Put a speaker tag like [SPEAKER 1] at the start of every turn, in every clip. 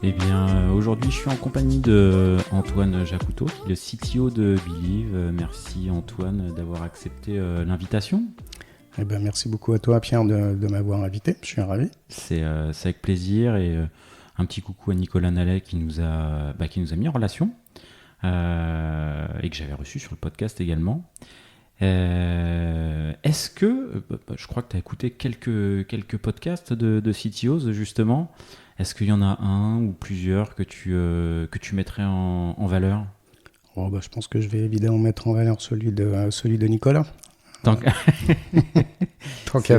[SPEAKER 1] Eh bien, aujourd'hui, je suis en compagnie de Antoine Jacoutot, qui est le CTO de Believe. Merci Antoine d'avoir accepté l'invitation.
[SPEAKER 2] Eh ben, merci beaucoup à toi, Pierre, de m'avoir invité. Je suis ravi.
[SPEAKER 1] C'est avec plaisir et un petit coucou à Nicolas Nallet qui nous a mis en relation et que j'avais reçu sur le podcast également. Est-ce que, je crois que tu as écouté quelques podcasts de CTOs justement. Est-ce qu'il y en a un ou plusieurs que tu mettrais en valeur?
[SPEAKER 2] Je pense que je vais évidemment mettre en valeur celui de Nicolas.
[SPEAKER 1] Tant
[SPEAKER 2] qu'à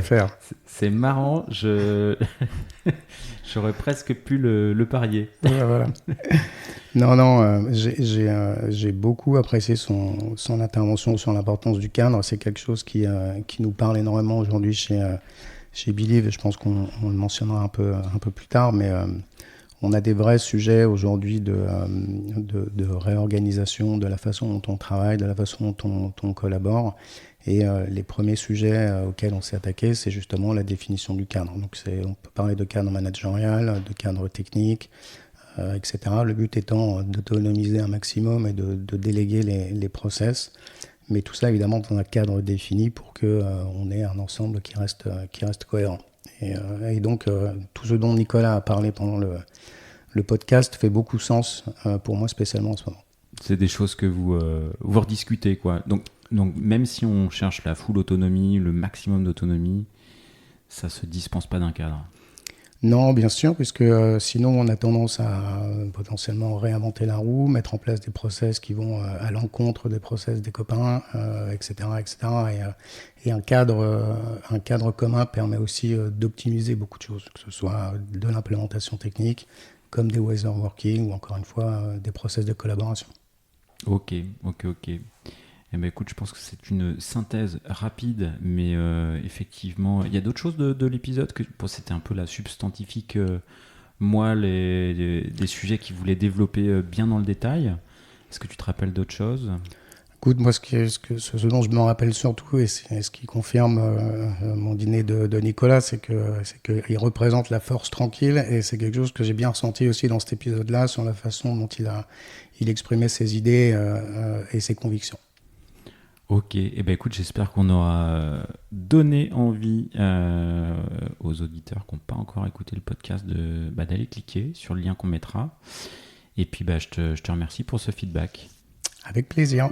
[SPEAKER 2] faire.
[SPEAKER 1] C'est marrant, j'aurais presque pu le parier.
[SPEAKER 2] Voilà. Non, j'ai beaucoup apprécié son intervention sur l'importance du cadre. C'est quelque chose qui nous parle énormément aujourd'hui chez Believe, et je pense qu'on le mentionnera un peu plus tard, mais on a des vrais sujets aujourd'hui de réorganisation de la façon dont on travaille, de la façon dont on collabore. Et les premiers sujets auxquels on s'est attaqué, c'est justement la définition du cadre. Donc on peut parler de cadre managérial, de cadre technique, etc. Le but étant d'autonomiser un maximum et de déléguer les process. Mais tout ça, évidemment, dans un cadre défini pour qu'on ait un ensemble qui reste cohérent. Et donc, tout ce dont Nicolas a parlé pendant le podcast fait beaucoup sens pour moi, spécialement en ce moment.
[SPEAKER 1] C'est des choses que vous rediscutez, quoi. Donc, même si on cherche la full autonomie, le maximum d'autonomie, ça ne se dispense pas d'un cadre.
[SPEAKER 2] Non, bien sûr, puisque sinon on a tendance à potentiellement réinventer la roue, mettre en place des process qui vont à l'encontre des process des copains, etc., etc. Et un cadre commun permet aussi d'optimiser beaucoup de choses, que ce soit de l'implémentation technique, comme des ways of working, ou encore une fois des process de collaboration.
[SPEAKER 1] Ok. Eh ben, écoute, je pense que c'est une synthèse rapide, mais effectivement, il y a d'autres choses de l'épisode que c'était un peu la substantifique, moi, des sujets qu'il voulait développer bien dans le détail. Est-ce que tu te rappelles d'autres choses?
[SPEAKER 2] Écoute, moi, ce dont je me rappelle surtout, et c'est ce qui confirme mon dîner de Nicolas, c'est qu'il représente la force tranquille, et c'est quelque chose que j'ai bien ressenti aussi dans cet épisode-là, sur la façon dont il exprimait ses idées et ses convictions.
[SPEAKER 1] Ok, eh ben écoute, j'espère qu'on aura donné envie aux auditeurs qui n'ont pas encore écouté le podcast d'aller cliquer sur le lien qu'on mettra. Et puis je te remercie pour ce feedback.
[SPEAKER 2] Avec plaisir.